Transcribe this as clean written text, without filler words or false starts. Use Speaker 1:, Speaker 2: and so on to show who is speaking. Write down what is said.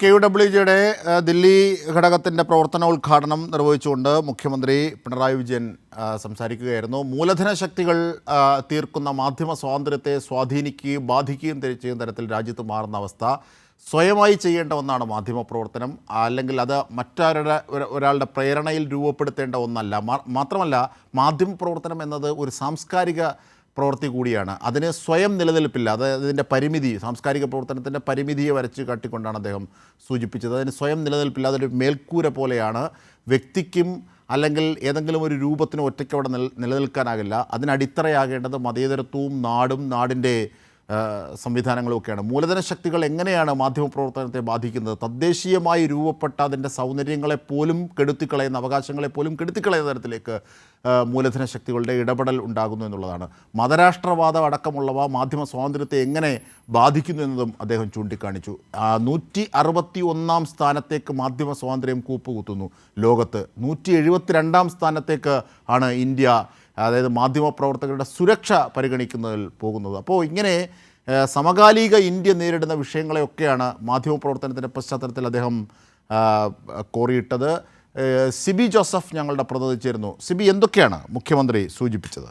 Speaker 1: KUWJ-യുടെ ദില്ലി ഘടകത്തിൻ്റെ പ്രവർത്തനോദ്ഘാടനം നിർവഹിച്ചുകൊണ്ട് മുഖ്യമന്ത്രി പിണറായി വിജയൻ സംസാരിക്കുകയായിരുന്നു. മൂലധന ശക്തികൾ തീർക്കുന്ന മാധ്യമ സ്വാതന്ത്ര്യത്തെ സ്വാധീനിക്കുകയും ബാധിക്കുകയും ചെയ്യുന്ന തരത്തിൽ രാജ്യത്ത് മാറുന്ന അവസ്ഥ സ്വയമായി ചെയ്യേണ്ട ഒന്നാണ് മാധ്യമപ്രവർത്തനം, അല്ലെങ്കിൽ അത് ഒരാളുടെ പ്രേരണയിൽ രൂപപ്പെടുത്തേണ്ട ഒന്നല്ല. മാത്രമല്ല, മാധ്യമപ്രവർത്തനം എന്നത് ഒരു സാംസ്കാരിക പ്രവൃത്തി കൂടിയാണ്. അതിന് സ്വയം നിലനിൽപ്പില്ല. അതിൻ്റെ പരിമിതി, സാംസ്കാരിക പ്രവർത്തനത്തിൻ്റെ പരിമിതിയെ വരച്ച് കാട്ടിക്കൊണ്ടാണ് അദ്ദേഹം സൂചിപ്പിച്ചത്. അതിന് സ്വയം നിലനിൽപ്പില്ല. അതൊരു മേൽക്കൂര പോലെയാണ്. വ്യക്തിക്കും അല്ലെങ്കിൽ ഏതെങ്കിലും ഒരു രൂപത്തിനും ഒറ്റയ്ക്ക് അവിടെ നിലനിൽക്കാനാകില്ല. അതിനടിത്തറയാകേണ്ടത് മതേതരത്വവും നാടിൻ്റെ സംവിധാനങ്ങളുമൊക്കെയാണ്. മൂലധന ശക്തികൾ എങ്ങനെയാണ് മാധ്യമപ്രവർത്തനത്തെ ബാധിക്കുന്നത്? തദ്ദേശീയമായി രൂപപ്പെട്ട അതിൻ്റെ സൗന്ദര്യങ്ങളെപ്പോലും കെടുത്തിക്കളയുന്ന, അവകാശങ്ങളെപ്പോലും കെടുത്തിക്കളയുന്ന തരത്തിലേക്ക് മൂലധന ശക്തികളുടെ ഇടപെടൽ ഉണ്ടാകുന്നു എന്നുള്ളതാണ്. മതരാഷ്ട്രവാദം അടക്കമുള്ളവ മാധ്യമ സ്വാതന്ത്ര്യത്തെ എങ്ങനെ ബാധിക്കുന്നു എന്നതും അദ്ദേഹം ചൂണ്ടിക്കാണിച്ചു. 161-ാം സ്ഥാനത്തേക്ക് മാധ്യമ സ്വാതന്ത്ര്യം കൂപ്പുകുത്തുന്നു ലോകത്ത്. 172-ാം സ്ഥാനത്തേക്ക് ആണ് ഇന്ത്യ, അതായത് മാധ്യമപ്രവർത്തകരുടെ സുരക്ഷ പരിഗണിക്കുന്നതിൽ പോകുന്നത്. അപ്പോൾ ഇങ്ങനെ സമകാലിക ഇന്ത്യ നേരിടുന്ന വിഷയങ്ങളെയൊക്കെയാണ് മാധ്യമപ്രവർത്തനത്തിൻ്റെ പശ്ചാത്തലത്തിൽ അദ്ദേഹം കോറിയിട്ടത്. സിബി ജോസഫ് ഞങ്ങളുടെ പ്രതിനിധി ചേരുന്നു. സിബി, എന്തൊക്കെയാണ് മുഖ്യമന്ത്രി സൂചിപ്പിച്ചത്?